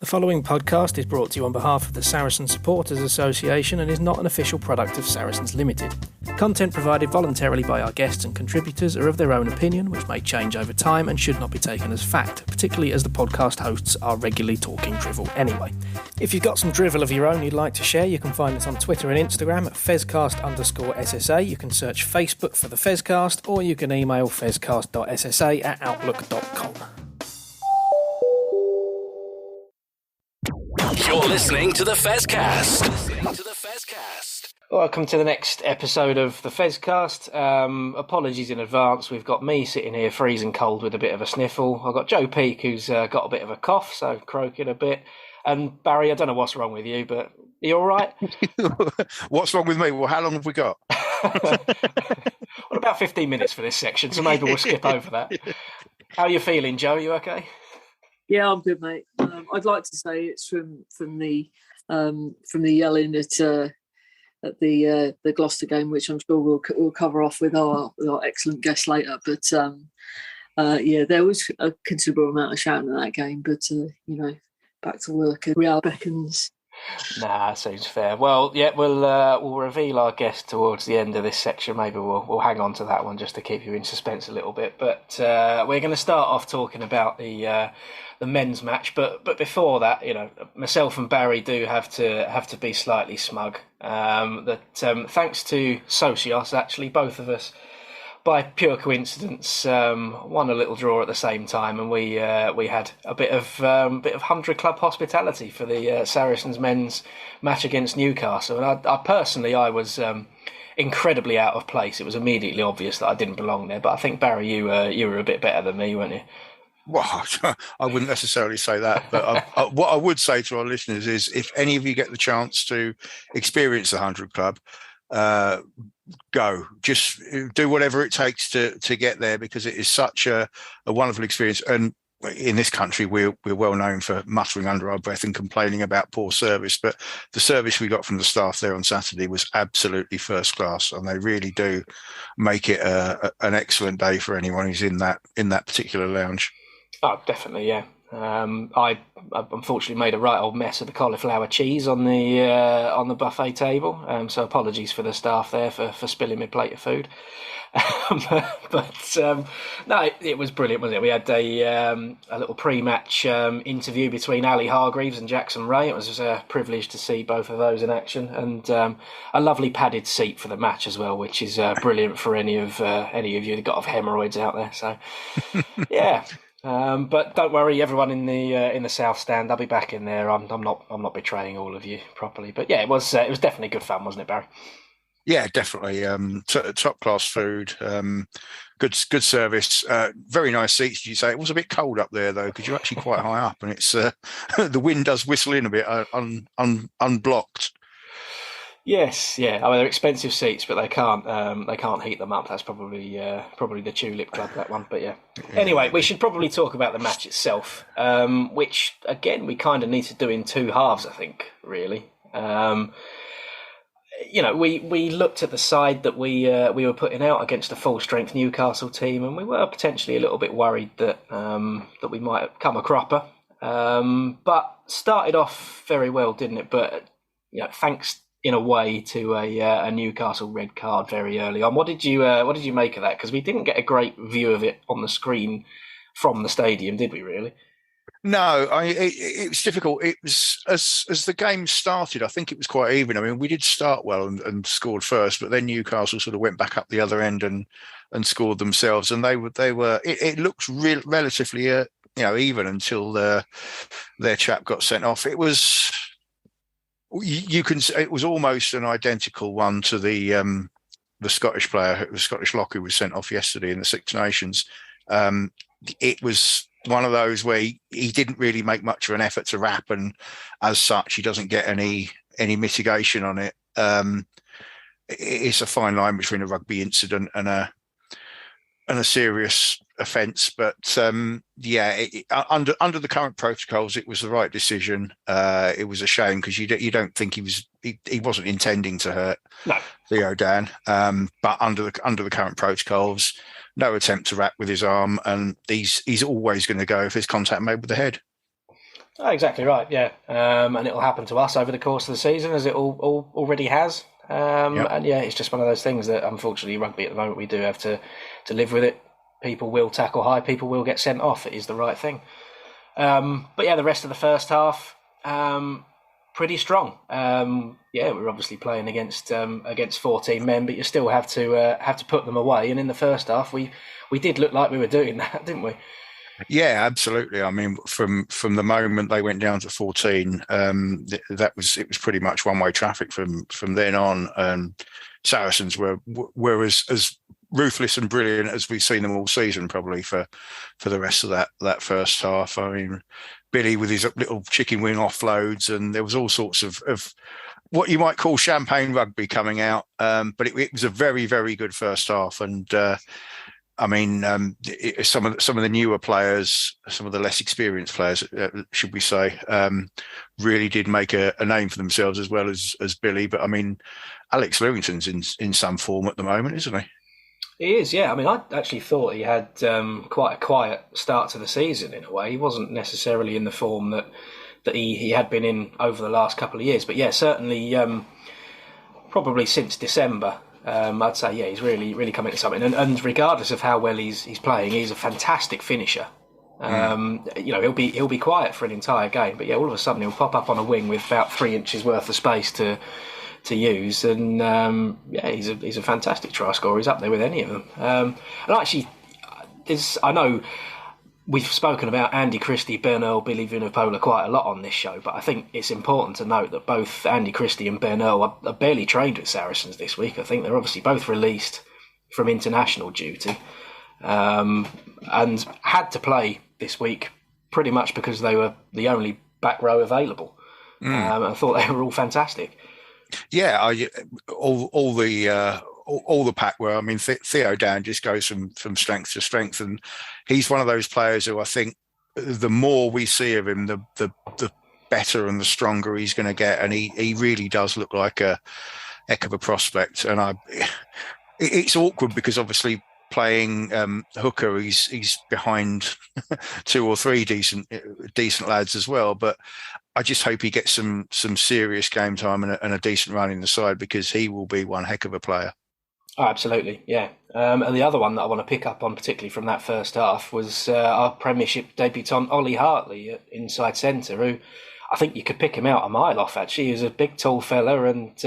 The following podcast is brought to you on behalf of the Saracens Supporters Association and is not an official product of Saracens Limited. Content provided voluntarily by our guests and contributors are of their own opinion, which may change over time and should not be taken as fact, particularly as the podcast hosts are regularly talking drivel anyway. If you've got some drivel of your own you'd like to share, you can find us on Twitter and Instagram at fezcast_SSA. You can search Facebook for the Fezcast, or you can email fezcast.ssa@outlook.com. You're listening to the Fezcast. Welcome to the next episode of the Fezcast. Apologies in advance. We've got me sitting here freezing cold with a bit of a sniffle. I've got Joe Peake, who's got a bit of a cough, so croaking a bit. And Barry, I don't know what's wrong with you, but are you all right? What's wrong with me? Well, how long have we got? Well, about 15 minutes for this section, so maybe we'll skip over that. How are you feeling, Joe? Are you okay? Yeah, I'm good, mate. I'd like to say it's from the yelling at the Gloucester game, which I'm sure we'll cover off with our excellent guest later. But yeah, there was a considerable amount of shouting in that game. But back to work. Real beckons. Nah, seems fair. Well, yeah, we'll reveal our guest towards the end of this section. Maybe we'll hang on to that one just to keep you in suspense a little bit. But we're going to start off talking about the men's match. But before that, myself and Barry do have to be slightly smug. Thanks to Socios, actually, both of us, by pure coincidence, won a little draw at the same time, and we had a bit of 100 Club hospitality for the Saracens men's match against Newcastle. And I personally was incredibly out of place. It was immediately obvious that I didn't belong there. But I think, Barry, you were a bit better than me, weren't you? Well, I wouldn't necessarily say that, but what I would say to our listeners is, if any of you get the chance to experience the 100 Club, go. Just do whatever it takes to get there, because it is such a wonderful experience. And in this country, we're well known for muttering under our breath and complaining about poor service, but the service we got from the staff there on Saturday was absolutely first class, and they really do make it an excellent day for anyone who's in that particular lounge. Oh, definitely, yeah. I unfortunately made a right old mess of the cauliflower cheese on the buffet table, so apologies for the staff there for spilling my plate of food. No, it was brilliant, wasn't it? We had a little pre-match interview between Ali Hargreaves and Jackson Ray. It was a privilege to see both of those in action, and a lovely padded seat for the match as well, which is brilliant for any of you that got hemorrhoids out there. So, yeah. But don't worry, everyone in the South Stand, I'll be back in there. I'm not betraying all of you properly. But yeah, it was definitely good fun, wasn't it, Barry? Yeah, definitely. Top class food, good service, very nice seats. Did you say it was a bit cold up there though, because you're actually quite high up, and it's the wind does whistle in a bit unblocked. Yes, yeah. I mean, they're expensive seats, but they can't heat them up. That's probably the Tulip Club, that one. But yeah. Anyway, we should probably talk about the match itself, which again we kind of need to do in two halves, I think. Really, we looked at the side that we were putting out against a full strength Newcastle team, and we were potentially a little bit worried that we might have come a cropper. But started off very well, didn't it? But thanks in a way to a Newcastle red card very early on. What did you make of that? Because we didn't get a great view of it on the screen from the stadium, did we? Really? No, it was difficult. It was as the game started, I think it was quite even. I mean, we did start well and scored first, but then Newcastle sort of went back up the other end and scored themselves, and they were. It looked relatively even until their chap got sent off. It was. It was almost an identical one to the Scottish player, the Scottish lock, who was sent off yesterday in the Six Nations. It was one of those where he didn't really make much of an effort to wrap, and as such, he doesn't get any mitigation on it. It's a fine line between a rugby incident and a serious offence, but under the current protocols, it was the right decision. It was a shame because you don't think he wasn't intending to hurt Theo Dan, but under the current protocols, no attempt to wrap with his arm, and he's always going to go if there's contact made with the head. Oh, exactly right. Yeah, and it'll happen to us over the course of the season, as it all already has. Yep. And yeah, it's just one of those things that unfortunately rugby at the moment we do have to live with it. People will tackle high. People will get sent off. It is the right thing. But yeah, the rest of the first half, pretty strong. Yeah, we're obviously playing against 14 men, but you still have to put them away. And in the first half, we did look like we were doing that, didn't we? Yeah, absolutely. I mean, from the moment they went down to 14, it was pretty much one way traffic from then on. And Saracens were as ruthless and brilliant as we've seen them all season, probably for the rest of that first half. I mean, Billy with his little chicken wing offloads, and there was all sorts of what you might call champagne rugby coming out. But it was a very, very good first half, and I mean, some of the newer players, some of the less experienced players, should we say, really did make a name for themselves as well as Billy. But I mean, Alex Lewington's in some form at the moment, isn't he? He is, yeah. I mean, I actually thought he had quite a quiet start to the season in a way. He wasn't necessarily in the form that he had been in over the last couple of years. But yeah, certainly, probably since December, I'd say, yeah, he's really come into something. And regardless of how well he's playing, he's a fantastic finisher. You know, he'll be quiet for an entire game, but yeah, all of a sudden he'll pop up on a wing with about 3 inches worth of space to use, and yeah, he's a fantastic try scorer. He's up there with any of them. And actually, I know we've spoken about Andy Christie, Ben Earl, Billy Vunipola quite a lot on this show, but I think it's important to note that both Andy Christie and Ben Earl are barely trained with Saracens this week. I think they're obviously both released from international duty, and had to play this week pretty much because they were the only back row available. I thought they were all fantastic. Yeah, all the pack were. I mean, Theo Dan just goes from strength to strength, and he's one of those players who I think the more we see of him, the better and the stronger he's going to get, and he really does look like a heck of a prospect. And it's awkward because obviously playing hooker, he's behind 2 or 3 decent lads as well, but I just hope he gets some serious game time and a decent run in the side, because he will be one heck of a player. Oh, absolutely, yeah. And the other one that I want to pick up on, particularly from that first half, was our Premiership debutant Ollie Hartley at inside centre, who I think you could pick him out a mile off. Actually, he was a big, tall fella, and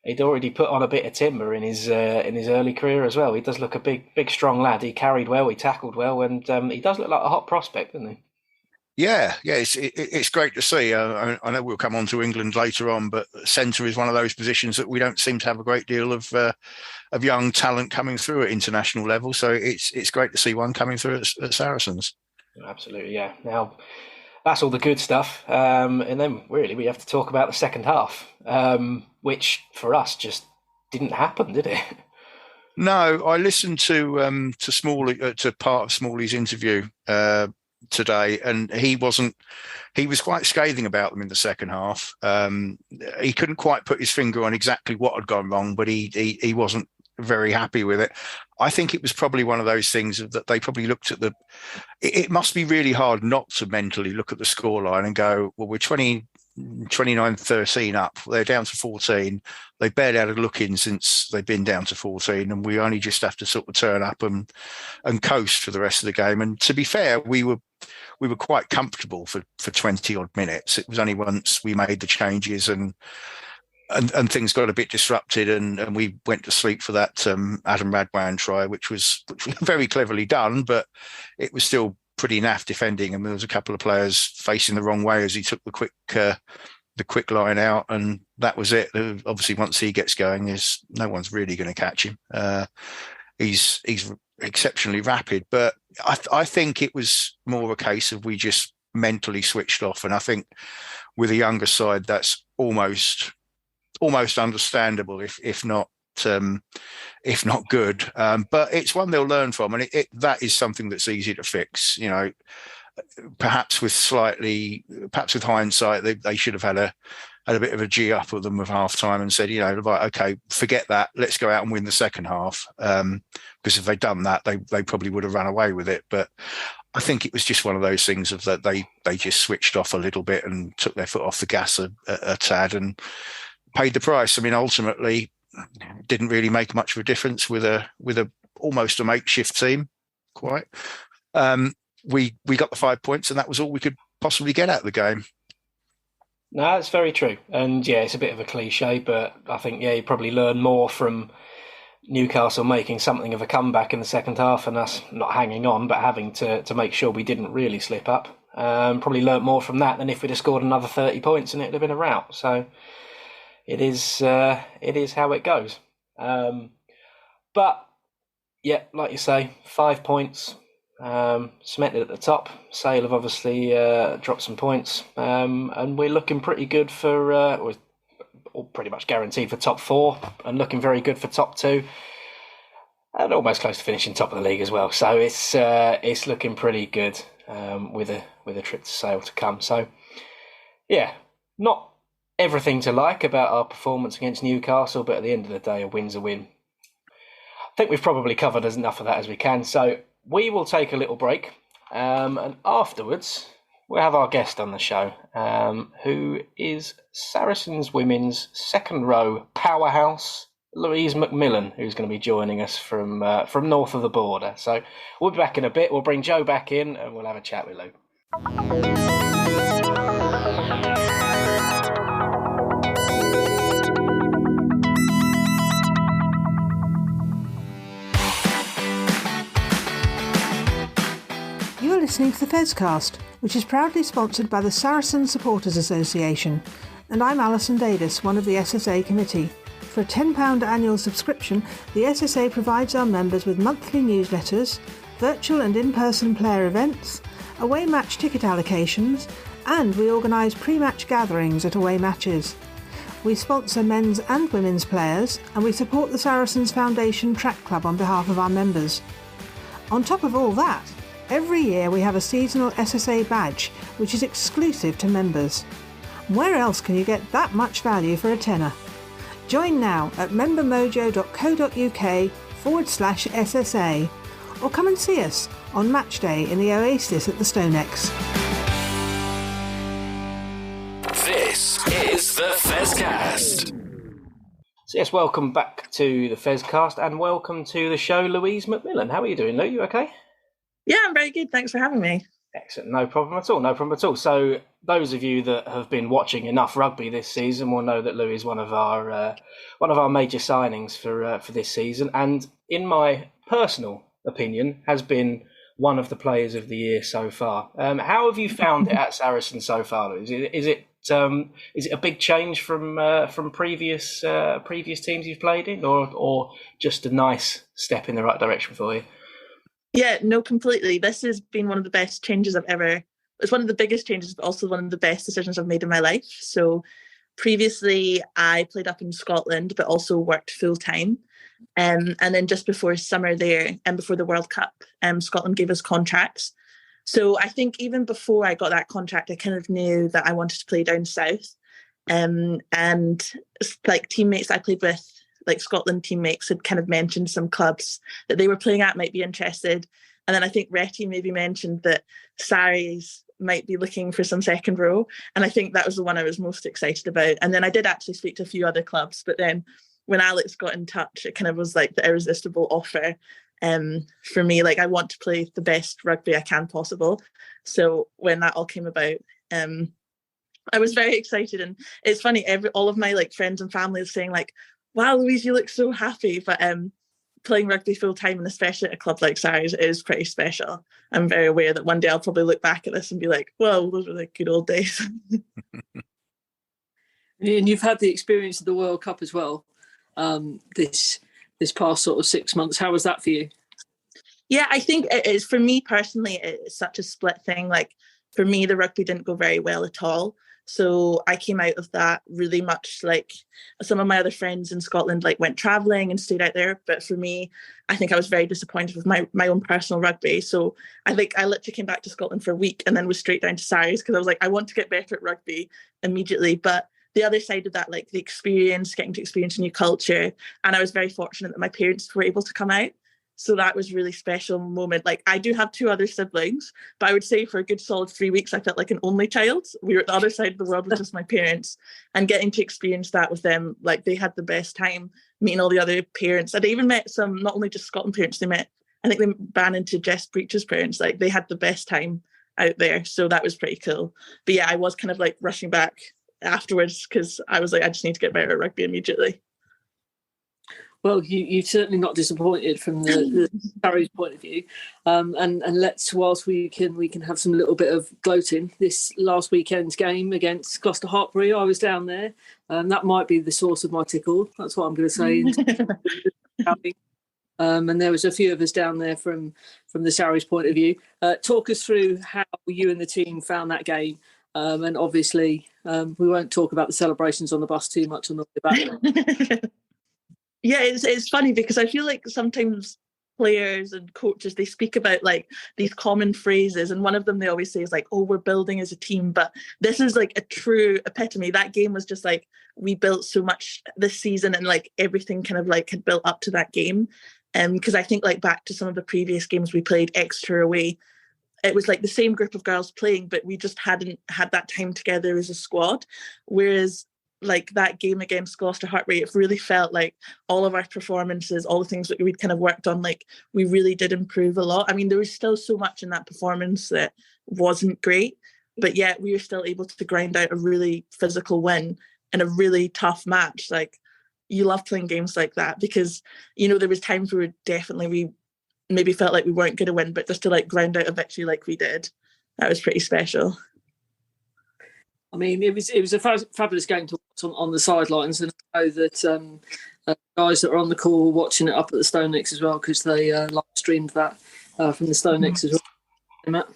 he'd already put on a bit of timber in his early career as well. He does look a big, strong lad. He carried well, he tackled well, and he does look like a hot prospect, doesn't he? Yeah, it's great to see. I know we'll come on to England later on, but centre is one of those positions that we don't seem to have a great deal of young talent coming through at international level. So it's great to see one coming through at Saracens. Absolutely, yeah. Now, that's all the good stuff, and then really we have to talk about the second half, which for us just didn't happen, did it? No, I listened to Smalley, to part of Smalley's interview today, and he was quite scathing about them in the second half. He couldn't quite put his finger on exactly what had gone wrong, but he wasn't very happy with it. I think it was probably one of those things that they probably looked at it must be really hard not to mentally look at the scoreline and go, well, we're 29-13 up. They're down to 14. They barely had a look in since they've been down to 14, and we only just have to sort of turn up and coast for the rest of the game. And to be fair, we were quite comfortable for 20 odd minutes. It was only once we made the changes and things got a bit disrupted, and we went to sleep for that Adam Radwan try, which was very cleverly done, but it was still pretty naff defending, and there was a couple of players facing the wrong way as he took the quick line out, and that was it. Obviously, once he gets going, no one's really going to catch him. He's exceptionally rapid, but I think it was more a case of we just mentally switched off, and I think with a younger side, that's almost understandable, if not good. But it's one they'll learn from, and that is something that's easy to fix. You know, perhaps with hindsight, they should have had a bit of a G up with them with half time and said, you know, right, okay, forget that. Let's go out and win the second half. Because if they'd done that, they probably would have run away with it. But I think it was just one of those things of that they just switched off a little bit and took their foot off the gas a tad and paid the price. I mean, ultimately, it didn't really make much of a difference with a almost a makeshift team. Quite, we got the 5 points, and that was all we could possibly get out of the game. No, that's very true. And yeah, it's a bit of a cliche, but I think, you probably learn more from Newcastle making something of a comeback in the second half and us not hanging on, but having to make sure we didn't really slip up. Probably learnt more from that than if we'd have scored another 30 points and it would have been a rout. So it is how it goes. But yeah, like you say, 5 points. Cemented at the top. Sale have obviously dropped some points, and we're looking pretty good for, or pretty much guaranteed for top 4, and looking very good for top 2, and almost close to finishing top of the league as well. So it's looking pretty good with a trip to Sale to come. So yeah, not everything to like about our performance against Newcastle, but at the end of the day, a win's a win. I think we've probably covered enough of that as we can. So we will take a little break, and afterwards we'll have our guest on the show, who is Saracens women's second row powerhouse, Louise McMillan, who's going to be joining us from north of the border. So we'll be back in a bit. We'll bring Joe back in and we'll have a chat with Lou. You're listening to the Fezcast, which is proudly sponsored by the Saracen Supporters Association, and I'm Alison Davis, one of the SSA committee. For a £10 annual subscription, the SSA provides our members with monthly newsletters, virtual and in-person player events, away match ticket allocations, and we organise pre-match gatherings at away matches. We sponsor men's and women's players, and we support the Saracens Foundation Track Club on behalf of our members. On top of all that, every year we have a seasonal SSA badge, which is exclusive to members. Where else can you get that much value for a tenner? Join now at membermojo.co.uk/SSA, or come and see us on match day in the Oasis at the Stonex. This is the Fezcast. So yes, welcome back to the Fezcast, and welcome to the show, Louise McMillan. How are you doing, Lou? You okay? Yeah, I'm very good. Thanks for having me. Excellent. No problem at all. No problem at all. So those of you that have been watching enough rugby this season will know that Lou is one of our major signings for this season, and in my personal opinion, has been one of the players of the year so far. How have you found it at Saracen so far, Lou? Is it a big change from previous teams you've played in, or just a nice step in the right direction for you? Yeah, no, completely. This has been one of the best changes it's one of the biggest changes, but also one of the best decisions I've made in my life. So previously I played up in Scotland, but also worked full time. And then just before summer there and before the World Cup, Scotland gave us contracts. So I think even before I got that contract, I kind of knew that I wanted to play down south. And like teammates I played with, like Scotland teammates, had kind of mentioned some clubs that they were playing at might be interested. And then I think Retty maybe mentioned that Sarries might be looking for some second row. And I think that was the one I was most excited about. And then I did actually speak to a few other clubs. But then when Alex got in touch, it kind of was like the irresistible offer for me. Like, I want to play the best rugby I can possible. So when that all came about, I was very excited. And it's funny, all of my like friends and family are saying like, wow, Louise, you look so happy. But playing rugby full time, and especially at a club like Sarries, is pretty special. I'm very aware that one day I'll probably look back at this and be like, well, those were the good old days. And you've had the experience of the World Cup as well, this past sort of 6 months. How was that for you? Yeah, I think it is, for me personally, it's such a split thing. Like, for me, the rugby didn't go very well at all. So I came out of that really much like some of my other friends in Scotland, like went travelling and stayed out there. But for me, I think I was very disappointed with my own personal rugby. So I literally came back to Scotland for a week and then was straight down to Sarries because I was like, I want to get better at rugby immediately. But the other side of that, like the experience, getting to experience a new culture. And I was very fortunate that my parents were able to come out. So that was a really special moment. Like, I do have 2 other siblings, but I would say for a good solid 3 weeks, I felt like an only child. We were at the other side of the world with just my parents, and getting to experience that with them, like, they had the best time meeting all the other parents. And I even met some, not only just Scotland parents, I think they ran into Jess Breach's parents. Like, they had the best time out there. So that was pretty cool. But yeah, I was kind of like rushing back afterwards because I was like, I just need to get better at rugby immediately. Well, you're certainly not disappointed from the Barry's point of view, and let's, whilst we can have some little bit of gloating. This last weekend's game against Gloucester-Hartpury, I was down there, and that might be the source of my tickle. That's what I'm going to say. And there was a few of us down there from the Sarries' point of view. Talk us through how you and the team found that game, and obviously we won't talk about the celebrations on the bus too much on the way back. Yeah, it's funny because I feel like sometimes players and coaches, they speak about like these common phrases, and one of them they always say is like, oh, we're building as a team. But this is like a true epitome. That game was just like, we built so much this season, and like everything kind of like had built up to that game. Because I think like back to some of the previous games we played Exeter away, it was like the same group of girls playing, but we just hadn't had that time together as a squad. Whereas like that game against Gloucester-Hartpury, it really felt like all of our performances, all the things that we'd kind of worked on, like we really did improve a lot. I mean, there was still so much in that performance that wasn't great, but yet we were still able to grind out a really physical win in a really tough match. Like, you love playing games like that because, you know, there was times where we maybe felt like we weren't going to win, but just to like grind out a victory like we did, that was pretty special. I mean, it was a fabulous game to watch on the sidelines, and I know that guys that are on the call were watching it up at the Stone Nicks as well, because they live streamed that from the Stone Nicks as well. Matt?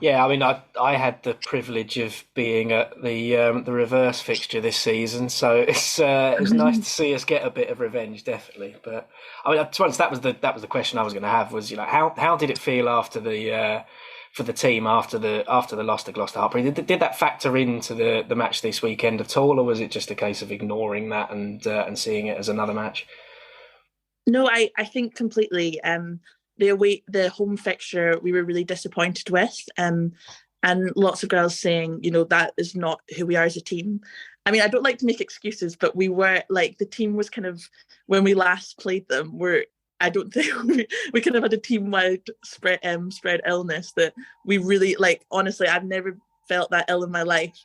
Yeah, I mean, I had the privilege of being at the reverse fixture this season, so it's nice to see us get a bit of revenge, definitely. But I mean, to be honest, that was the question I was going to have, was, you know, how did it feel after the for the team after the loss to Gloucester-Hartpury? Did that factor into the match this weekend at all, or was it just a case of ignoring that and seeing it as another match? No, I think completely. The home fixture we were really disappointed with, and lots of girls saying, you know, that is not who we are as a team. I mean, I don't like to make excuses, but we were like, the team was kind of, when we last played them, I don't think we could have had a team-wide spread illness that we really, like, honestly, I've never felt that ill in my life.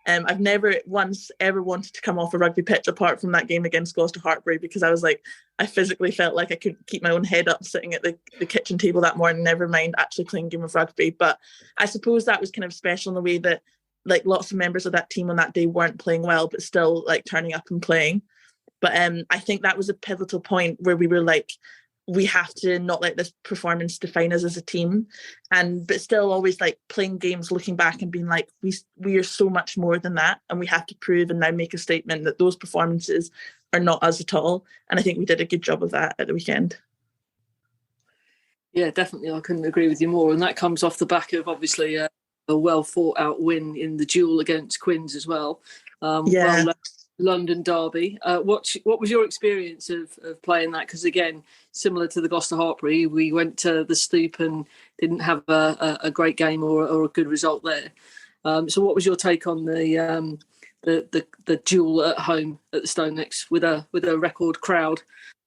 I've never once ever wanted to come off a rugby pitch apart from that game against Gloucester-Hartpury, because I was like, I physically felt like I couldn't keep my own head up sitting at the kitchen table that morning, never mind actually playing a game of rugby. But I suppose that was kind of special in the way that like lots of members of that team on that day weren't playing well, but still like turning up and playing. But I think that was a pivotal point where we were like, we have to not let this performance define us as a team, but still always like playing games, looking back and being like, we are so much more than that, and we have to prove and now make a statement that those performances are not us at all. And I think we did a good job of that at the weekend. Yeah, definitely. I couldn't agree with you more. And that comes off the back of obviously a well thought out win in the duel against Quins as well. London derby. What was your experience of playing that? Because again, similar to the Gloucester-Hartpury, we went to the Stoop and didn't have a great game or a good result there. So what was your take on the duel at home at the Stone Nicks with a record crowd?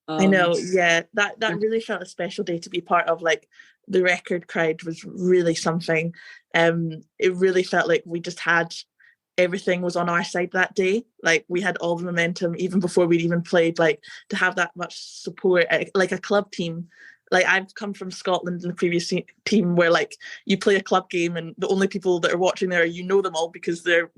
I know, yeah, that really felt a special day to be part of. Like, the record crowd was really something. It really felt like we just had, everything was on our side that day. Like, we had all the momentum even before we'd even played. Like, to have that much support, like a club team. Like, I've come from Scotland in the previous team where like you play a club game and the only people that are watching there, you know them all because they're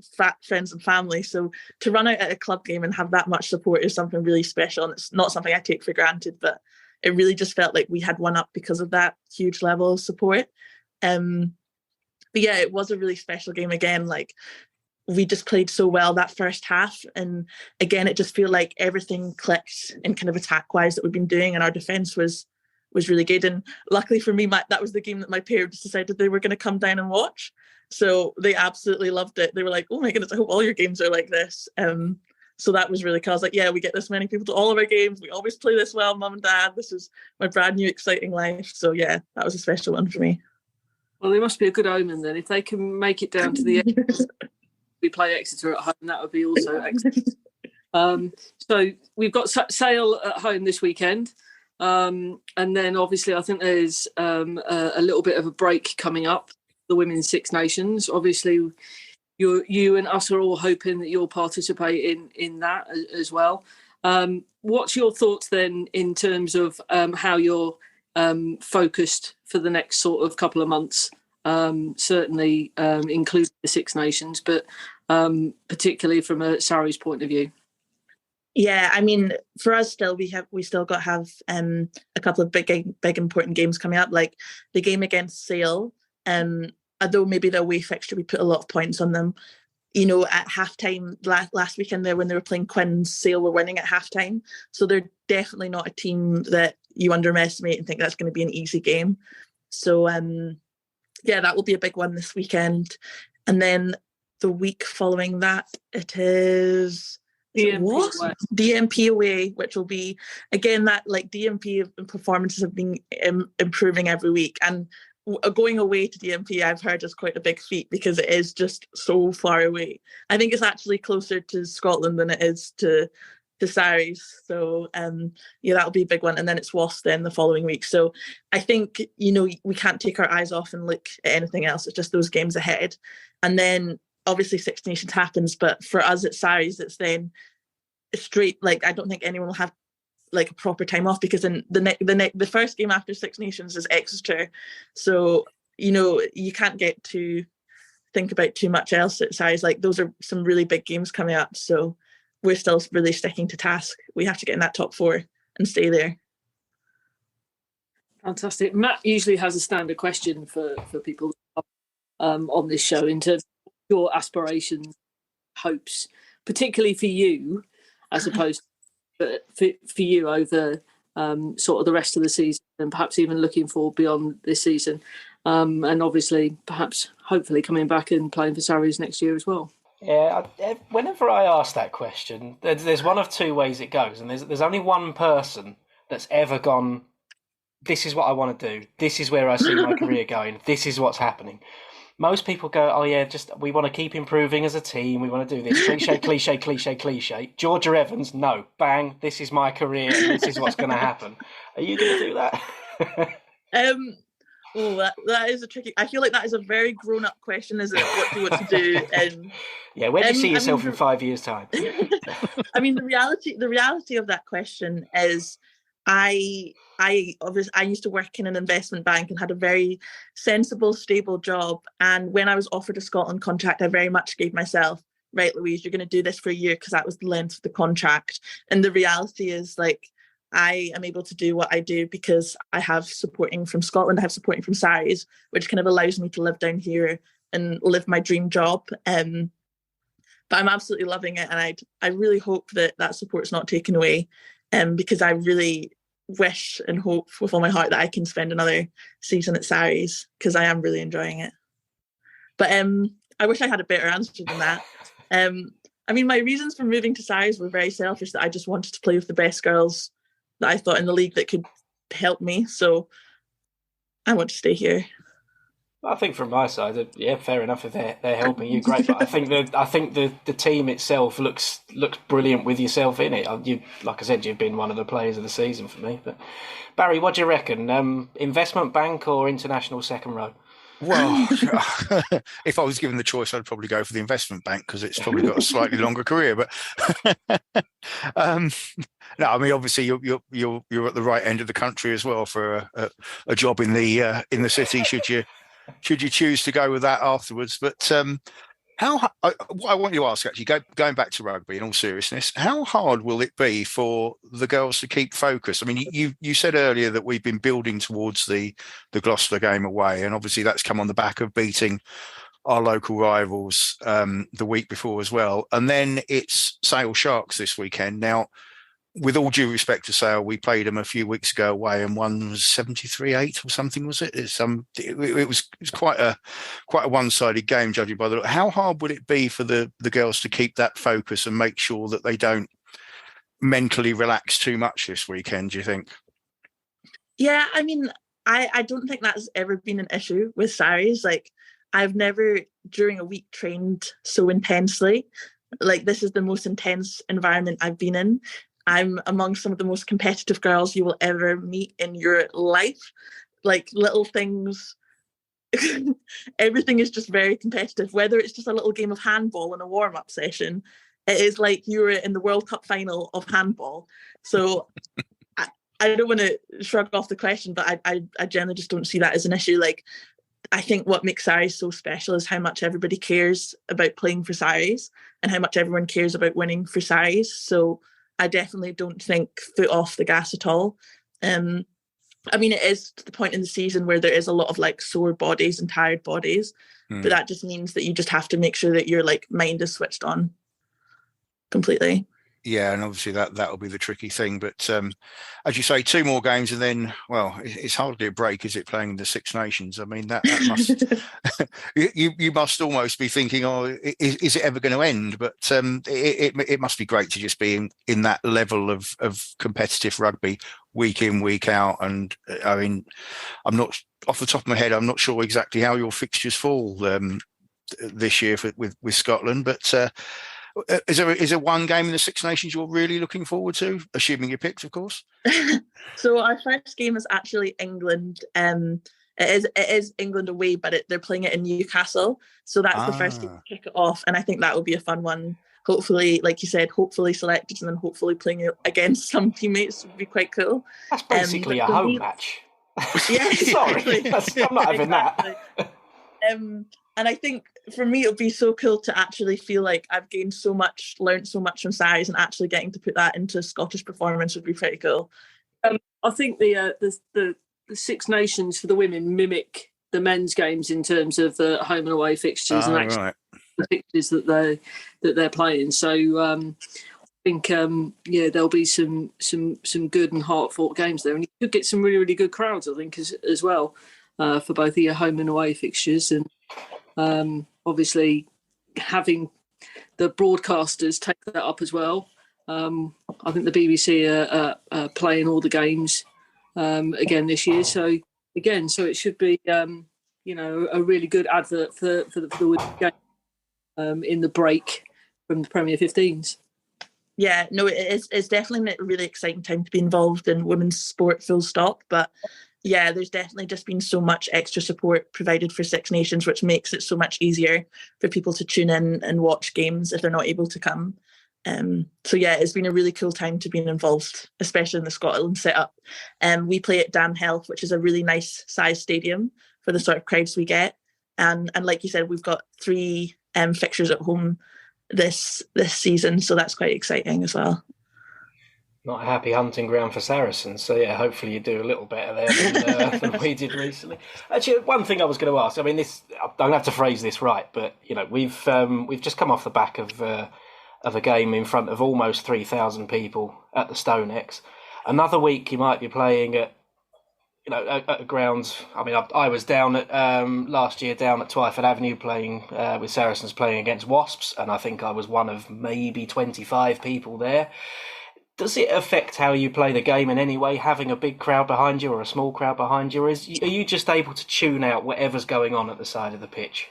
friends and family. So to run out at a club game and have that much support is something really special, and it's not something I take for granted, but it really just felt like we had one up because of that huge level of support. But yeah, it was a really special game again. Like, we just played so well that first half, and again it just feel like everything clicked in kind of attack wise that we've been doing, and our defence was really good. And luckily for me, that was the game that my parents decided they were going to come down and watch, so they absolutely loved it. They were like, oh my goodness, I hope all your games are like this. So that was really cool. I was like, yeah, we get this many people to all of our games. We always play this well, Mum and Dad. This is my brand new exciting life. So yeah, that was a special one for me. Well, it must be a good omen then. If they can make it down to the end, we play Exeter at home, that would be also excellent. So we've got Sale at home this weekend. And then obviously I think there's a little bit of a break coming up, the Women's Six Nations. Obviously, you and us are all hoping that you'll participate in that as well. What's your thoughts then in terms of how you're focused for the next sort of couple of months? Certainly including the Six Nations, but particularly from a Sarries point of view. Yeah, I mean, for us still, we still got to have a couple of big important games coming up, like the game against Sale. Although maybe the away fixture, we put a lot of points on them. You know, at halftime last weekend there when they were playing Quins, Sale were winning at halftime. So they're definitely not a team that you underestimate and think that's going to be an easy game. So yeah, that will be a big one this weekend. And then the week following that, it is DMP away, which will be, again, that like DMP performances have been improving every week. And going away to DMP, I've heard, is quite a big feat because it is just so far away. I think it's actually closer to Scotland than it is to Sarries. So yeah, that'll be a big one. And then it's Wasp then the following week. So I think, you know, we can't take our eyes off and look at anything else. It's just those games ahead. And then obviously Six Nations happens, but for us at Sarries, it's then straight, like, I don't think anyone will have like a proper time off because in the first game after Six Nations is Exeter. So, you know, you can't get to think about too much else at Sarries. Like, those are some really big games coming up. So we're still really sticking to task. We have to get in that top four and stay there. Fantastic. Matt usually has a standard question for people on this show in terms of your aspirations, hopes, particularly for you, as opposed to for you over sort of the rest of the season and perhaps even looking for beyond this season. And obviously, perhaps, hopefully coming back and playing for Sarries next year as well. Yeah, whenever I ask that question, there's one of two ways it goes. And there's only one person that's ever gone, this is what I want to do. This is where I see my career going. This is what's happening. Most people go, oh yeah, just we want to keep improving as a team. We want to do this. Cliche. Georgia Evans, no. Bang, this is my career. And this is what's going to happen. Are you going to do that? That is a tricky. I feel like that is a very grown-up question, isn't it? What do you want to do? Yeah, where do you see yourself in 5 years' time? I mean, the reality of that question is, I used to work in an investment bank and had a very sensible, stable job. And when I was offered a Scotland contract, I very much gave myself, right, Louise, you're going to do this for a year because that was the length of the contract. And the reality is, like, I am able to do what I do because I have supporting from Scotland, I have supporting from Sarries, which kind of allows me to live down here and live my dream job. But I'm absolutely loving it. And I really hope that support's not taken away because I really wish and hope with all my heart that I can spend another season at Sarries because I am really enjoying it. But I wish I had a better answer than that. I mean, my reasons for moving to Sarries were very selfish, that I just wanted to play with the best girls that I thought in the league that could help me. So I want to stay here. I think from my side, yeah, fair enough. If they're helping you, great. But I think the team itself looks brilliant with yourself in it. You, like I said, you've been one of the players of the season for me. But Barry, what do you reckon? Investment bank or international second row? Well, if I was given the choice, I'd probably go for the investment bank because it's probably got a slightly longer career. But no, I mean, obviously you're at the right end of the country as well for a job in the city. Should you choose to go with that afterwards? But what I want you to ask, actually, going back to rugby in all seriousness, how hard will it be for the girls to keep focus? I mean, you said earlier that we've been building towards the Gloucester game away, and obviously that's come on the back of beating our local rivals the week before as well. And then it's Sale Sharks this weekend. Now, with all due respect to Sale, we played them a few weeks ago away, and one was 73-8 or something, was it? It was quite a one-sided game, judging by the look. How hard would it be for the girls to keep that focus and make sure that they don't mentally relax too much this weekend, do you think? Yeah, I mean, I don't think that's ever been an issue with Saris. Like, I've never during a week trained so intensely. Like, this is the most intense environment I've been in. I'm among some of the most competitive girls you will ever meet in your life. Like, little things, everything is just very competitive. Whether it's just a little game of handball in a warm-up session, it is like you were in the World Cup final of handball. So I don't want to shrug off the question, but I generally just don't see that as an issue. Like, I think what makes Saris so special is how much everybody cares about playing for Saris and how much everyone cares about winning for Saris. So I definitely don't think foot off the gas at all. I mean, it is to the point in the season where there is a lot of like sore bodies and tired bodies, but that just means that you just have to make sure that your like mind is switched on completely. Yeah, and obviously that'll be the tricky thing. But as you say, 2 more games, and then, well, it's hardly a break, is it, playing in the Six Nations? I mean, that must you must almost be thinking, oh, is it ever going to end? But it must be great to just be in that level of competitive rugby week in, week out. And I mean, I'm not, off the top of my head, I'm not sure exactly how your fixtures fall this year with Scotland, but. Is there one game in the Six Nations you're really looking forward to, assuming you're picked, of course? So our first game is actually England. It is England away, but they're playing it in Newcastle. So that's the first game to kick it off, and I think that will be a fun one. Hopefully, like you said, hopefully selected, and then hopefully playing against some teammates would be quite cool. That's basically a home match. Yeah, sorry, exactly. I'm not having that. And I think for me, it would be so cool to actually feel like I've gained so much, learned so much from Saris, and actually getting to put that into Scottish performance would be pretty cool. I think the Six Nations for the women mimic the men's games in terms of the home and away fixtures and actually the fixtures that they're playing. So I think there'll be some good and hard fought games there, and you could get some really, really good crowds, I think, as well for both the home and away fixtures. And obviously having the broadcasters take that up as well. I think the BBC are playing all the games again this year. So it should be a really good advert for the game in the break from the Premier 15s. Yeah, no, it's definitely a really exciting time to be involved in women's sport, full stop. But yeah, there's definitely just been so much extra support provided for Six Nations, which makes it so much easier for people to tune in and watch games if they're not able to come. So yeah, it's been a really cool time to be involved, especially in the Scotland setup. We play at Dan Health, which is a really nice size stadium for the sort of crowds we get. And like you said, we've got 3 fixtures at home this season, so that's quite exciting as well. Not a happy hunting ground for Saracens, so yeah, hopefully you do a little better there than we did recently. Actually, one thing I was going to ask, I mean, this, I don't have to phrase this right, but we've just come off the back of a game in front of almost 3,000 people at the Stonex. Another week you might be playing at at grounds. I mean, I was down at last year down at Twyford Avenue playing with Saracens playing against Wasps, and I think I was one of maybe 25 people there. Does it affect how you play the game in any way, having a big crowd behind you or a small crowd behind you? Or are you just able to tune out whatever's going on at the side of the pitch?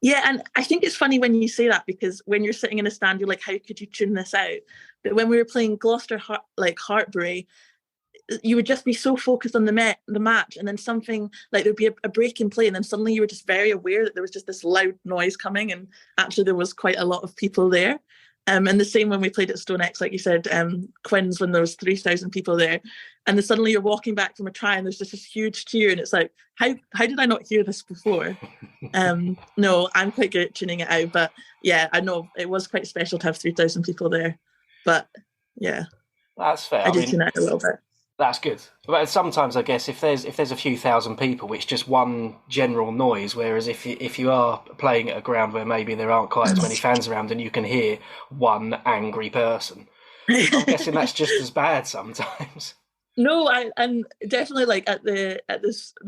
Yeah, and I think it's funny when you say that, because when you're sitting in a stand, you're like, how could you tune this out? But when we were playing Gloucester-Hartpury, you would just be so focused on the match, and then something like there'd be a break in play, and then suddenly you were just very aware that there was just this loud noise coming, and actually there was quite a lot of people there. And the same when we played at Stonex, like you said, Quins, when there was 3,000 people there, and then suddenly you're walking back from a try and there's just this huge cheer, and it's like, how did I not hear this before? No, I'm quite good at tuning it out, but yeah, I know it was quite special to have 3,000 people there, but yeah, that's fair. I did tune out a little bit. That's good. But sometimes I guess if there's a few thousand people, it's just one general noise. Whereas if you are playing at a ground where maybe there aren't quite as many fans around, and you can hear one angry person, I'm guessing that's just as bad sometimes. No, I'm definitely like at the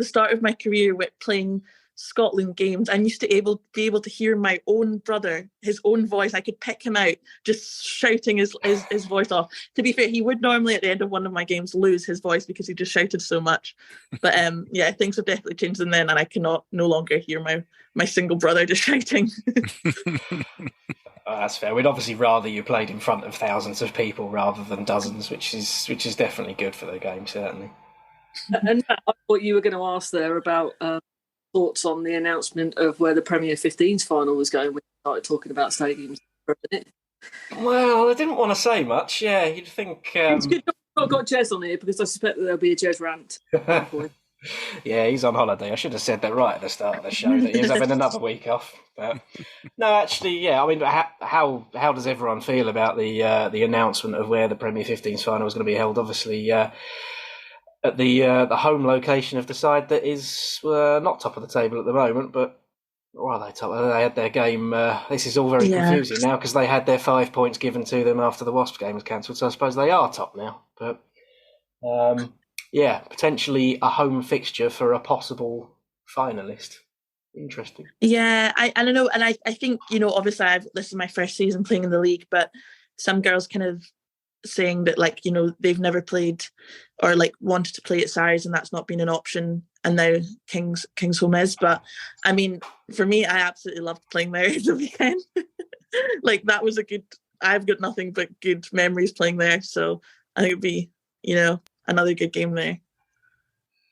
start of my career with playing Scotland games. I used to be able to hear my own brother, his own voice. I could pick him out just shouting his voice off. To be fair, he would normally at the end of one of my games lose his voice because he just shouted so much. But yeah, things have definitely changed since then, and I cannot no longer hear my single brother just shouting. Oh, that's fair. We'd obviously rather you played in front of thousands of people rather than dozens, which is definitely good for the game, certainly. And Matt, I thought you were going to ask there about thoughts on the announcement of where the Premier 15s final was going when we started talking about stadiums for a minute. Well, I didn't want to say much. Yeah, you'd think. It's good I've got Jez on here because I suspect that there'll be a Jez rant. Yeah, he's on holiday. I should have said that right at the start of the show that he's having another week off. But no, actually, yeah. I mean, how does everyone feel about the announcement of where the Premier 15s final is going to be held? Obviously, at the home location of the side that is not top of the table at the moment, but or are they top? They had their game. This is all very confusing now because they had their 5 points given to them after the Wasps game was cancelled. So I suppose they are top now, but. Yeah, potentially a home fixture for a possible finalist. Interesting. Yeah, I don't know. And I think, obviously this is my first season playing in the league, but some girls kind of saying that, like, they've never played or like wanted to play at Sarries and that's not been an option. And now Kingsholm is. But I mean, for me, I absolutely loved playing there every weekend. Like that was I've got nothing but good memories playing there. So I think it'd be, another good game there.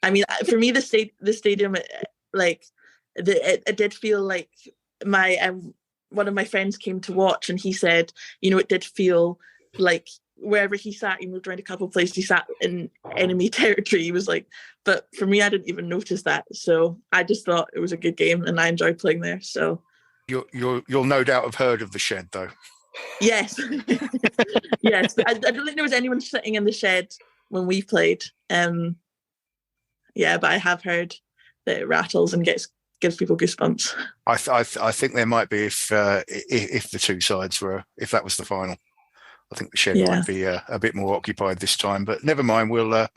I mean, for me, the stadium, like, it did feel like one of my friends came to watch, and he said, it did feel like wherever he sat, he moved around a couple of places, he sat in enemy territory. He was like, but for me, I didn't even notice that. So I just thought it was a good game, and I enjoyed playing there. So you'll no doubt have heard of the Shed, though. Yes, yes. I don't think there was anyone sitting in the Shed when we played. Yeah, but I have heard that it rattles and gives people goosebumps. I think there might be if the two sides if that was the final. I think the Shed might be a bit more occupied this time, but never mind. We'll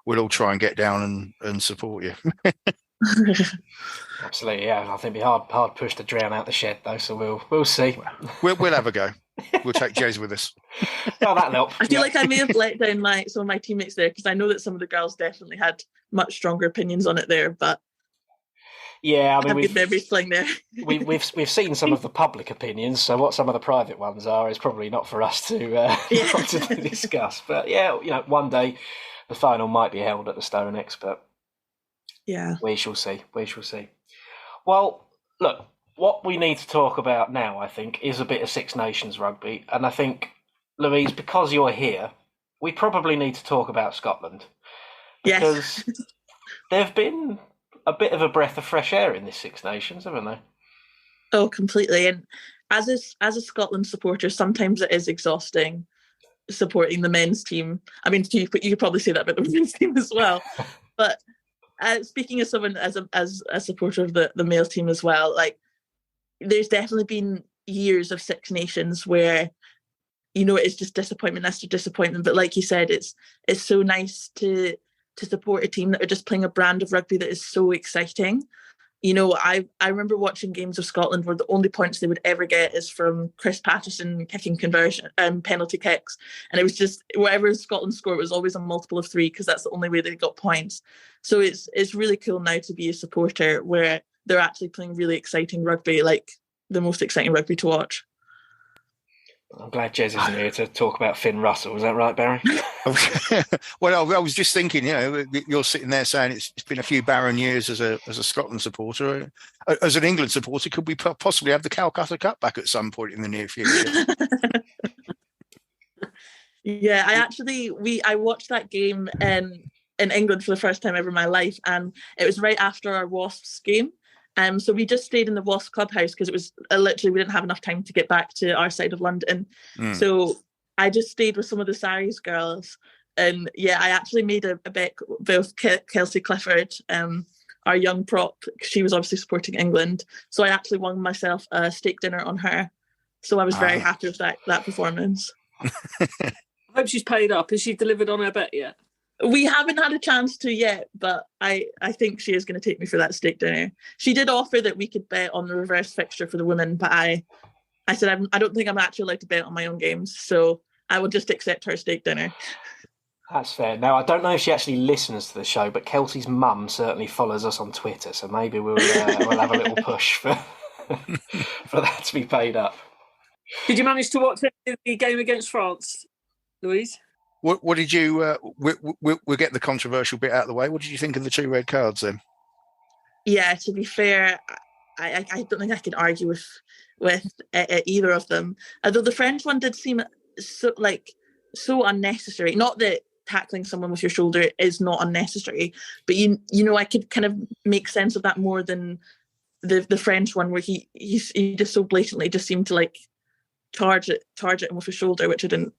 all try and get down and support you. Absolutely, yeah. I think it'd be hard push to drown out the Shed though, so we'll see. We'll have a go. We'll take Jez with us. Oh, that'll help. I feel like I may have let down some of my teammates there because I know that some of the girls definitely had much stronger opinions on it there. But yeah, I mean, we've memories playing there. we've seen some of the public opinions, so what some of the private ones are is probably not for us to to discuss. But yeah, one day the final might be held at the Stonex, but yeah, we shall see. Well, look. What we need to talk about now, I think, is a bit of Six Nations rugby. And I think, Louise, because you're here, we probably need to talk about Scotland. Because they've been a bit of a breath of fresh air in this Six Nations, haven't they? Oh, completely. And as a Scotland supporter, sometimes it is exhausting supporting the men's team. I mean, you could probably say that about the women's team as well. But speaking as someone as a supporter of the male team as well, like, there's definitely been years of Six Nations where, it's just disappointment after disappointment. But like you said, it's so nice to support a team that are just playing a brand of rugby that is so exciting. I remember watching games of Scotland where the only points they would ever get is from Chris Patterson kicking conversion penalty kicks. And it was just whatever Scotland scored was always a multiple of 3 because that's the only way they got points. So it's really cool now to be a supporter where they're actually playing really exciting rugby, like the most exciting rugby to watch. I'm glad Jez isn't here to talk about Finn Russell. Is that right, Barry? Well, I was just thinking, you're sitting there saying it's been a few barren years as a Scotland supporter. As an England supporter, could we possibly have the Calcutta Cup back at some point in the near future? Yeah, I watched that game in England for the first time ever in my life, and it was right after our Wasps game. So we just stayed in the Wasp clubhouse because it was literally we didn't have enough time to get back to our side of London. So I just stayed with some of the Sarries girls, and I actually made a bet with Kelsey Clifford, our young prop. She was obviously supporting England, so I actually won myself a steak dinner on her. So I was very happy with that performance. hope she's paid up. Has she delivered on her bet yet? We haven't had a chance to yet, but I think she is going to take me for that steak dinner. She did offer that we could bet on the reverse fixture for the women, but I said I don't think I'm actually allowed to bet on my own games, so I will just accept her steak dinner. That's fair. Now, I don't know if she actually listens to the show, but Kelsey's mum certainly follows us on Twitter, so maybe we'll have a little push for for that to be paid up. Did you manage to watch the game against France, Louise? What did you? We'll get the controversial bit out of the way. What did you think of the 2 red cards then? Yeah, to be fair, I don't think I can argue with either of them. Although the French one did seem so unnecessary. Not that tackling someone with your shoulder is not unnecessary, but you know I could kind of make sense of that more than the French one, where he just so blatantly just seemed to like charge it with his shoulder, which I didn't.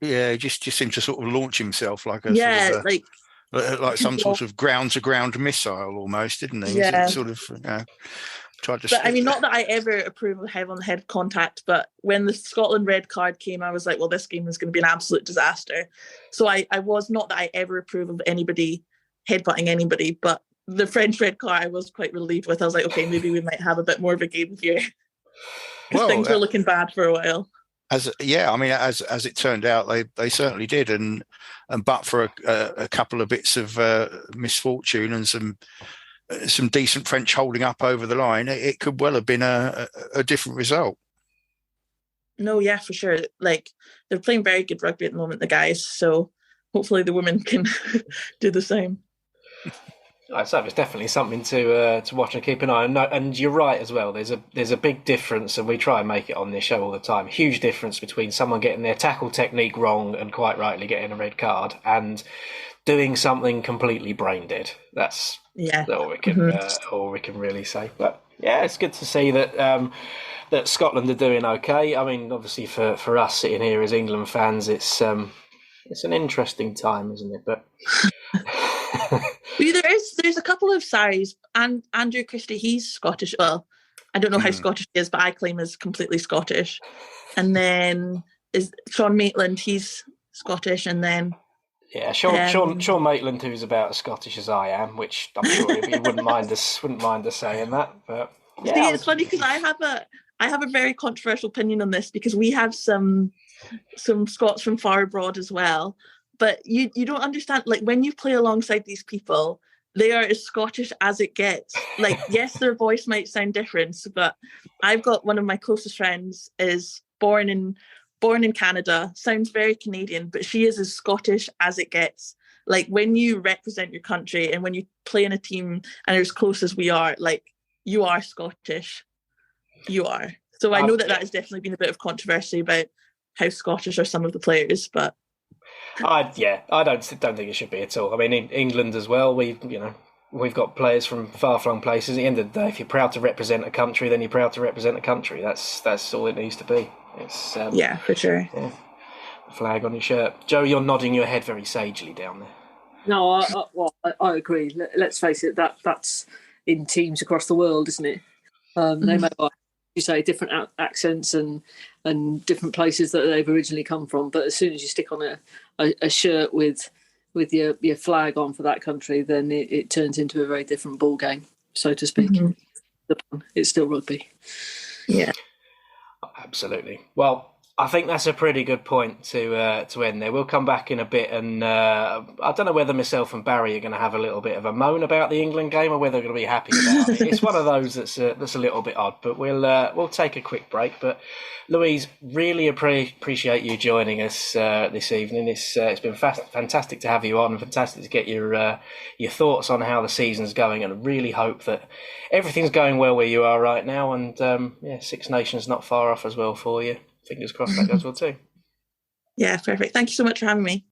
Yeah, he just seemed to sort of launch himself like a sort of like some sort of ground to ground missile almost, didn't he? Yeah. Sort of tried to. But I mean, not that I ever approve of head-on-head contact, but when the Scotland red card came, I was like, well, this game is going to be an absolute disaster. So I was not that I ever approve of anybody headbutting anybody, but the French red card I was quite relieved with. I was like, okay, maybe we might have a bit more of a game here. Because things were looking bad for a while. As it turned out, they certainly did, and but for a couple of bits of misfortune and some decent French holding up over the line, it could well have been a different result. No, yeah, for sure. Like, they're playing very good rugby at the moment, the guys. So hopefully the women can do the same. So it's definitely something to watch and keep an eye on. And you're right as well. There's a big difference, and we try and make it on this show all the time. Huge difference between someone getting their tackle technique wrong and quite rightly getting a red card, and doing something completely brain dead. That's all we can really say. But yeah, it's good to see that that Scotland are doing okay. I mean, obviously for us sitting here as England fans, it's an interesting time, isn't it? But. There's a couple of sides, and Andrew Christie, he's Scottish. Well, I don't know how Scottish he is, but I claim is completely Scottish. And then is Sean Maitland, he's Scottish, and then Sean Maitland, who's about as Scottish as I am, which I'm sure he wouldn't mind us saying that. But yeah, it's funny because I have a very controversial opinion on this, because we have some Scots from far abroad as well. But you don't understand, like, when you play alongside these people, they are as Scottish as it gets. Like, yes, their voice might sound different, but I've got one of my closest friends is born in Canada, sounds very Canadian, but she is as Scottish as it gets. Like, when you represent your country and when you play in a team and are as close as we are, like, you are Scottish. You are. So I know that has definitely been a bit of controversy about how Scottish are some of the players, but... I don't think it should be at all. I mean, in England as well, we've got players from far-flung places. At the end of the day, if you're proud to represent a country, then you're proud to represent a country. That's all it needs to be. It's for sure. Yeah, the flag on your shirt. Joe, you're nodding your head very sagely down there. No, I agree. Let's face it, that's in teams across the world, isn't it? They may have, you say, different accents and different places that they've originally come from, but as soon as you stick on a shirt with your flag on for that country, then it turns into a very different ball game, so to speak. It's still rugby. Yeah, absolutely. Well, I think that's a pretty good point to end there. We'll come back in a bit, and I don't know whether myself and Barry are going to have a little bit of a moan about the England game or whether we're going to be happy about it. It's one of those that's a little bit odd, but we'll take a quick break. But Louise, really appreciate you joining us this evening. It's been fantastic to have you on, and fantastic to get your thoughts on how the season's going, and I really hope that everything's going well where you are right now, and Six Nations not far off as well for you. Fingers crossed that goes well too. Yeah, perfect. Thank you so much for having me.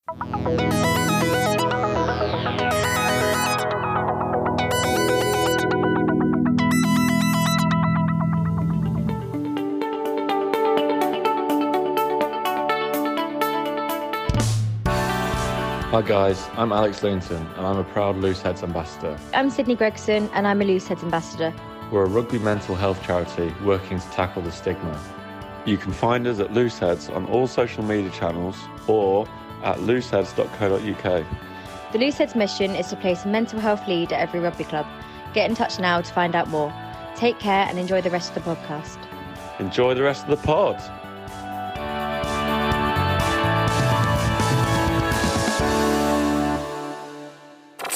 Hi guys, I'm Alex Linton and I'm a proud Loose Heads ambassador. I'm Sydney Gregson and I'm a Loose Heads ambassador. We're a rugby mental health charity working to tackle the stigma. You can find us at Looseheads on all social media channels or at looseheads.co.uk. The Looseheads mission is to place a mental health lead at every rugby club. Get in touch now to find out more. Take care and enjoy the rest of the podcast. Enjoy the rest of the pod.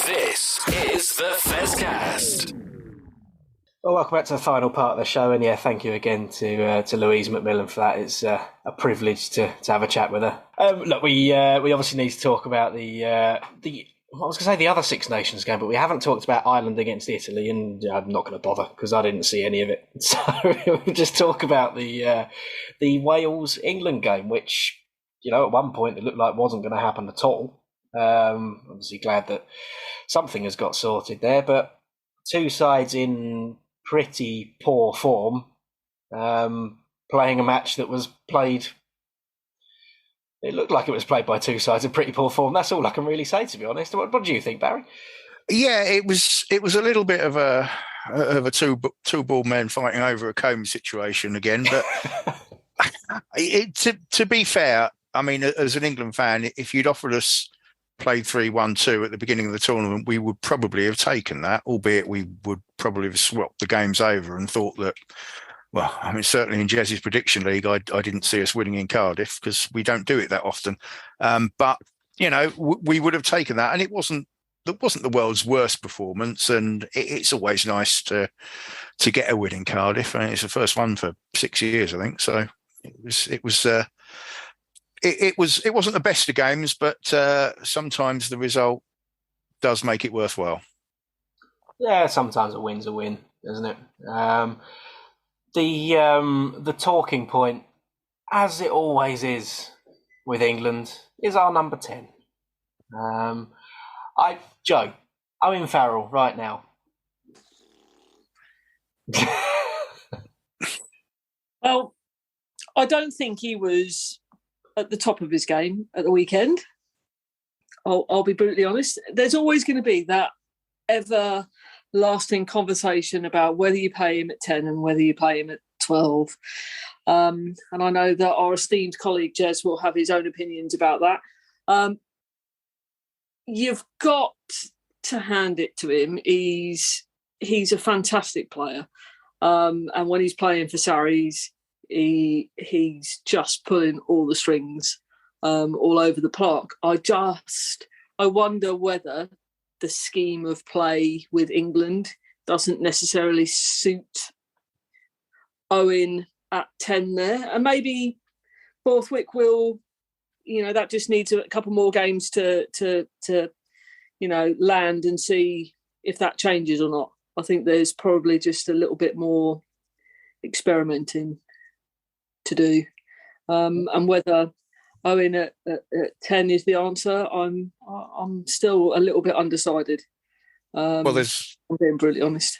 This is the Fezcast. Well, welcome back to the final part of the show, and thank you again to Louise McMillan for that. It's a privilege to have a chat with her. Look, we obviously need to talk about the other Six Nations game, but we haven't talked about Ireland against Italy, and I'm not going to bother because I didn't see any of it. So we'll just talk about the Wales England game, which at one point it looked like wasn't going to happen at all. Obviously glad that something has got sorted there, but two sides in pretty poor form, playing a match that was played. It looked like it was played by two sides in pretty poor form. That's all I can really say, to be honest. What do you think, Barry? Yeah, it was a little bit of a two ball men fighting over a comb situation again. But to be fair, I mean, as an England fan, if you'd offered us played 3-1-2 at the beginning of the tournament, we would probably have taken that, albeit we would probably have swapped the games over and thought that, well, I mean, certainly in Jez's prediction league, I didn't see us winning in Cardiff because we don't do it that often. But, we would have taken that, and it wasn't the world's worst performance, and it's always nice to get a win in Cardiff. I mean, it's the first one for 6 years, I think. So it wasn't the best of games, but sometimes the result does make it worthwhile. Yeah, sometimes a win's a win, isn't it? The talking point, as it always is with England, is our number 10. Joe, Owen Farrell right now. Well, I don't think he was at the top of his game at the weekend. I'll be brutally honest. There's always going to be that everlasting conversation about whether you pay him at 10 and whether you pay him at 12. And I know that our esteemed colleague Jez will have his own opinions about that. You've got to hand it to him. He's a fantastic player. And when he's playing for Sarries, he's just pulling all the strings all over the park. I wonder whether the scheme of play with England doesn't necessarily suit Owen at 10 there, and maybe Borthwick will, that just needs a couple more games to land and see if that changes or not. I think there's probably just a little bit more experimenting to do, and whether Owen at 10 is the answer, I'm still a little bit undecided. I'm being brutally honest.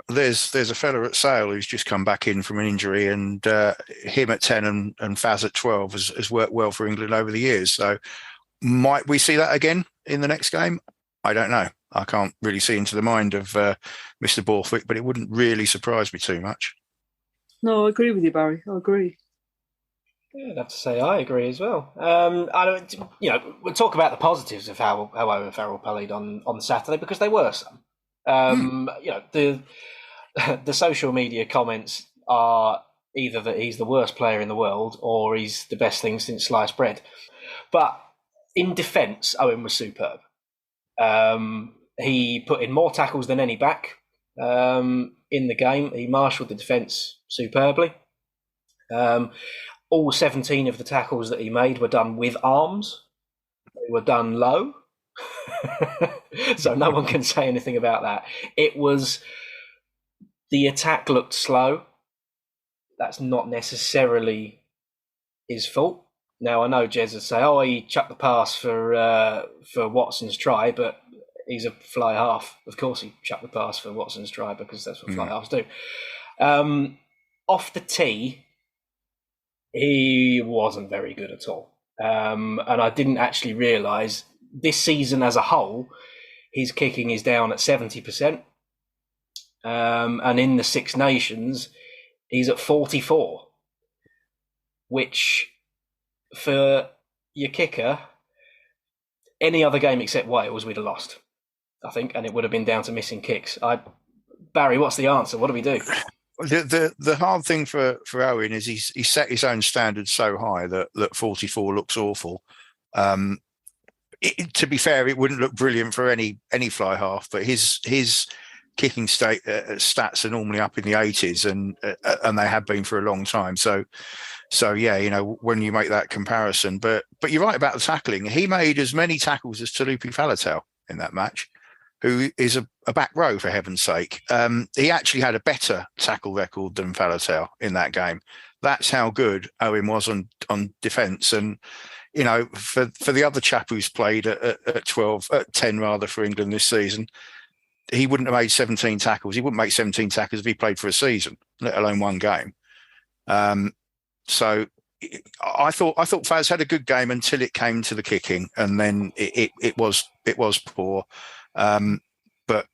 There's a fella at Sale who's just come back in from an injury, and him at 10 and Faz at 12 has worked well for England over the years. So might we see that again in the next game? I don't know. I can't really see into the mind of Mr. Borthwick, but it wouldn't really surprise me too much. No, I agree with you, Barry. I agree. Yeah, I'd have to say I agree as well. We'll talk about the positives of how Owen Farrell played on Saturday, because they were some. The social media comments are either that he's the worst player in the world or he's the best thing since sliced bread. But in defence, Owen was superb. He put in more tackles than any back in the game. He marshalled the defence superbly. All 17 of the tackles that he made were done with arms. They were done low. So no one can say anything about that. The attack looked slow. That's not necessarily his fault. Now, I know Jez would say, he chucked the pass for Watson's try, but he's a fly half. Of course he chucked the pass for Watson's try, because that's what fly halves do. Off the tee, he wasn't very good at all. And I didn't actually realise this season as a whole, his kicking is down at 70%. And in the Six Nations, he's at 44. which for your kicker, any other game except Wales, we'd have lost, I think, and it would have been down to missing kicks. Barry, what's the answer? What do we do? The hard thing for Owen is he set his own standards so high that 44 looks awful. To be fair, it wouldn't look brilliant for any fly half, but his kicking stats are normally up in the 80s, and they have been for a long time. So yeah, when you make that comparison, but you're right about the tackling. He made as many tackles as Talupi Faletau in that match, who is a back row, for heaven's sake. He actually had a better tackle record than Faletau in that game. That's how good Owen was on defence. And for the other chap who's played at 10 rather for England this season, he wouldn't have made 17 tackles. He wouldn't make 17 tackles if he played for a season, let alone one game. So I thought Faz had a good game until it came to the kicking, and then it was poor. But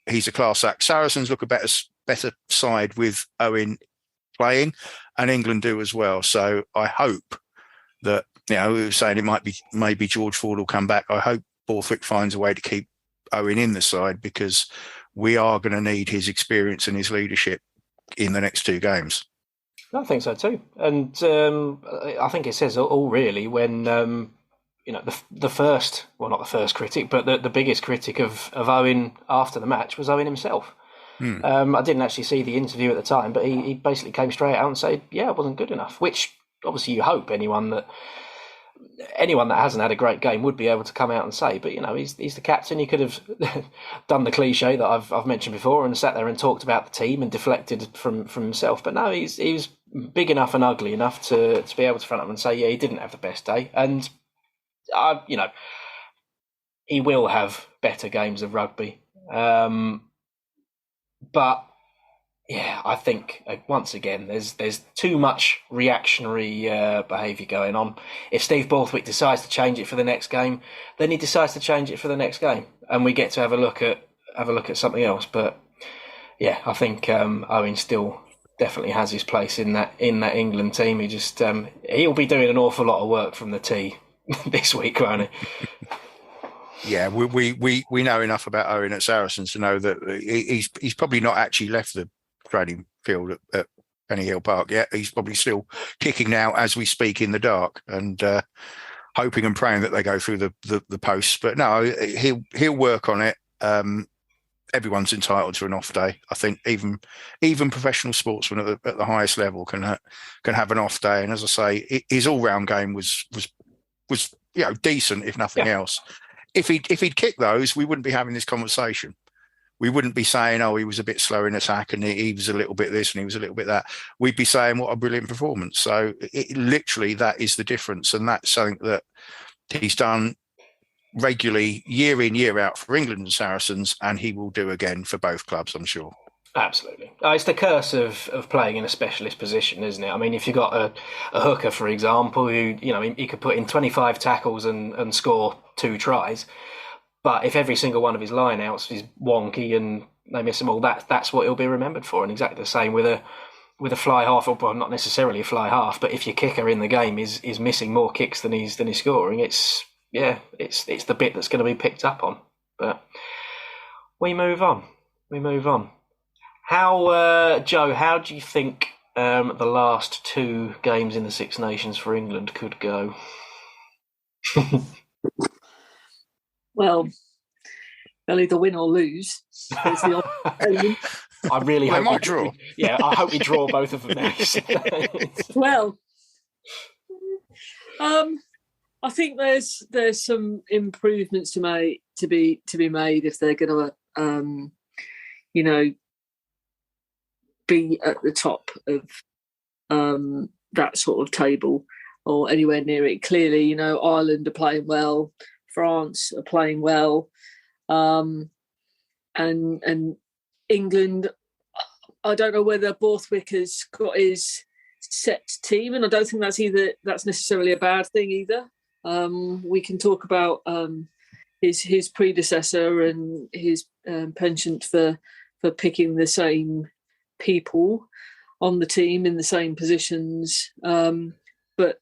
he's a class act. Saracens look a better side with Owen playing, and England do as well. So I hope that we were saying it might be maybe George Ford will come back. I hope Borthwick finds a way to keep Owen in the side, because we are going to need his experience and his leadership in the next two games. I think so too, and I think it says all really when the first, well, not the first critic, but the biggest critic of Owen after the match was Owen himself. I didn't actually see the interview at the time, but he basically came straight out and said, "Yeah, it wasn't good enough." Which obviously you hope anyone that hasn't had a great game would be able to come out and say. But he's the captain. He could have done the cliche that I've mentioned before and sat there and talked about the team and deflected from himself. But no, he was big enough and ugly enough to be able to front up and say, yeah, he didn't have the best day. And he will have better games of rugby. But yeah, I think once again there's too much reactionary behaviour going on. If Steve Borthwick decides to change it for the next game, then he decides to change it for the next game, and we get to have a look at something else. But yeah, I think Owen still definitely has his place in that England team. He just he'll be doing an awful lot of work from the tee this week, won't he? Yeah, we know enough about Owen at Saracens to know that he's probably not actually left the training field at Penny Hill Park yet. He's probably still kicking now as we speak in the dark, and hoping and praying that they go through the posts. But no, he'll work on it. Everyone's entitled to an off day. I think even professional sportsmen at the highest level can have an off day. And as I say, his all round game was decent, if nothing else. If he'd kicked those, we wouldn't be having this conversation. We wouldn't be saying, oh, he was a bit slow in attack and he was a little bit this and he was a little bit that. We'd be saying, what a brilliant performance. So literally that is the difference. And that's something that he's done regularly year in, year out for England and Saracens, and he will do again for both clubs, I'm sure. Absolutely. It's the curse of playing in a specialist position, isn't it? I mean, if you've got a hooker, for example, who, he could put in 25 tackles and score 2 tries, but if every single one of his line-outs is wonky and they miss them all, that's what he'll be remembered for. And exactly the same with a fly half, or well, not necessarily a fly half, but if your kicker in the game is missing more kicks than he's scoring, it's the bit that's going to be picked up on. But we move on. How, Joe, how do you think the last 2 games in the Six Nations for England could go? Well, they'll either win or lose. There's the option. I really hope might draw. I hope we draw both of them next. Well, I think there's some improvements to be made if they're going to be at the top of that sort of table or anywhere near it. Clearly, Ireland are playing well, France are playing well, and England. I don't know whether Borthwick has got his set team, and I don't think that's necessarily a bad thing either. We can talk about his predecessor and his penchant for picking the same people. on the team in the same positions, but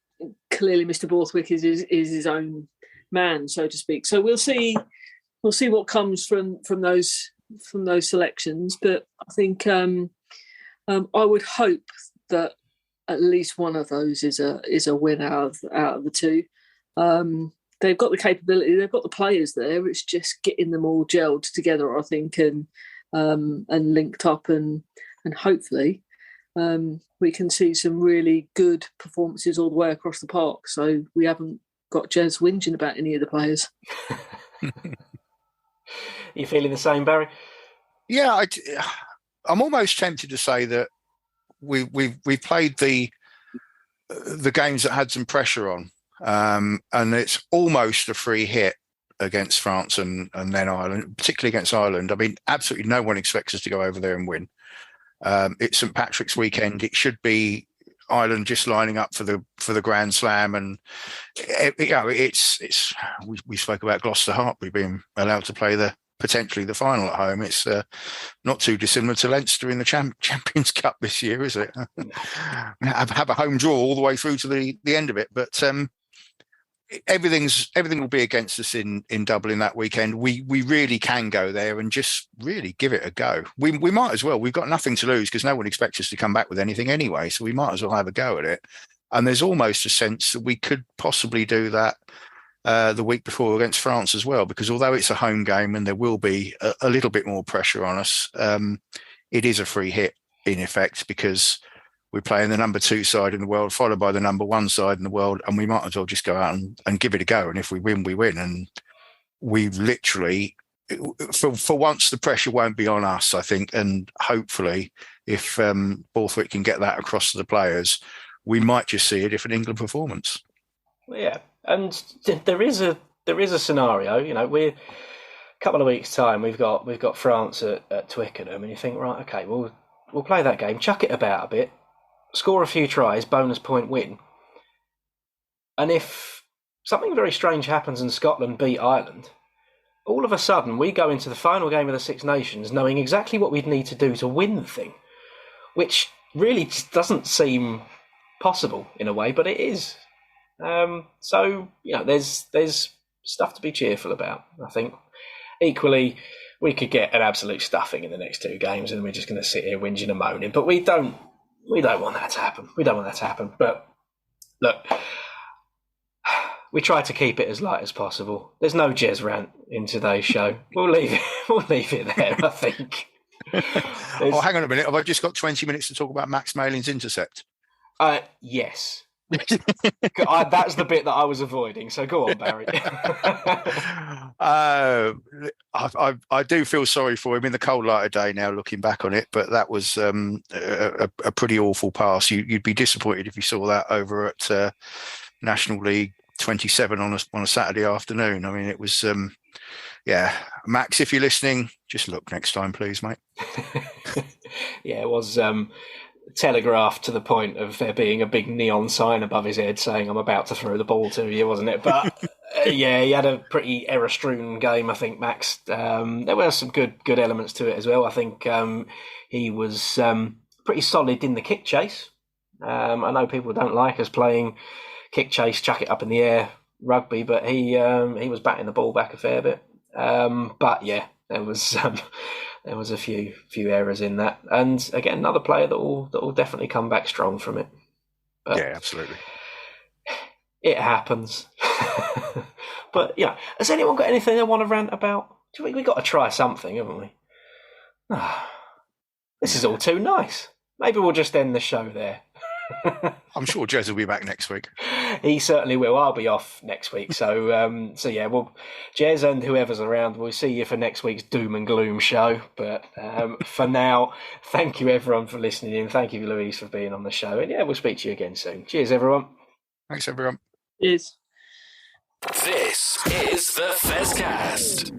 clearly Mr. Borthwick is his own man, so to speak. So we'll see what comes from those selections. But I think I would hope that at least one of those is a win out of the two. They've got the capability, they've got the players there. It's just getting them all gelled together, I think, and linked up, and hopefully we can see some really good performances all the way across the park. So we haven't got Jez whinging about any of the players. You feeling the same, Barry? Yeah, I'm almost tempted to say that we played the games that had some pressure on, and it's almost a free hit against France and then Ireland, particularly against Ireland. I mean, absolutely no one expects us to go over there and win. It's St. Patrick's weekend. It should be Ireland just lining up for the Grand Slam, and it's we spoke about Gloucester-Hartpury being allowed to play potentially the final at home. It's not too dissimilar to Leinster in the Champions Cup this year, is it? have a home draw all the way through to the end of it, but everything will be against us in Dublin that weekend. We really can go there and just really give it a go. We might as well. We've got nothing to lose because no one expects us to come back with anything anyway, so we might as well have a go at it. And there's almost a sense that we could possibly do that the week before against France as well, because although it's a home game and there will be a little bit more pressure on us, it is a free hit in effect, because we're playing the number 2 side in the world, followed by the number 1 side in the world, and we might as well just go out and give it a go. And if we win, we win. And we literally, for once, the pressure won't be on us, I think. And hopefully, if Borthwick can get that across to the players, we might just see a different England performance. Yeah, and there is a scenario. You know, we're a couple of weeks' time. We've got France at Twickenham, and you think, right, okay, we'll play that game, chuck it about a bit, score a few tries, bonus point win. And if something very strange happens and Scotland beat Ireland, all of a sudden we go into the final game of the Six Nations knowing exactly what we'd need to do to win the thing, which really just doesn't seem possible in a way, but it is. So, you know, there's stuff to be cheerful about, I think. Equally, we could get an absolute stuffing in the next 2 games and we're just going to sit here whinging and moaning, but we don't want that to happen. We don't want that to happen. But look, we try to keep it as light as possible. There's no Jez rant in today's show. We'll leave it there, I think. Oh, hang on a minute. Have I just got 20 minutes to talk about Max Malin's intercept? Yes. That's the bit that I was avoiding. So go on, Barry. I do feel sorry for him in the cold light of day now, looking back on it. But that was a pretty awful pass. You'd be disappointed if you saw that over at National League 27 on a Saturday afternoon. I mean, it was. Max, if you're listening, just look next time, please, mate. Yeah, it was. Telegraphed to the point of there being a big neon sign above his head saying "I'm about to throw the ball to you," wasn't it? But yeah, he had a pretty error-strewn game, I think, Max. There were some good elements to it as well. I think he was pretty solid in the kick chase. I know people don't like us playing kick chase, chuck it up in the air rugby, but he was batting the ball back a fair bit. But yeah, there was a few errors in that, and again, another player that will definitely come back strong from it. But yeah, absolutely. It happens. But yeah, has anyone got anything they want to rant about? Do you think we've got to try something, haven't we? This is all too nice. Maybe we'll just end the show there. I'm sure Jez will be back next week. He certainly will. I'll be off next week. So yeah, well, Jez and whoever's around, we'll see you for next week's doom and gloom show. But for now, thank you everyone for listening in. Thank you, Louise, for being on the show. And yeah, we'll speak to you again soon. Cheers, everyone. Thanks, everyone. Cheers. This is the Fezcast.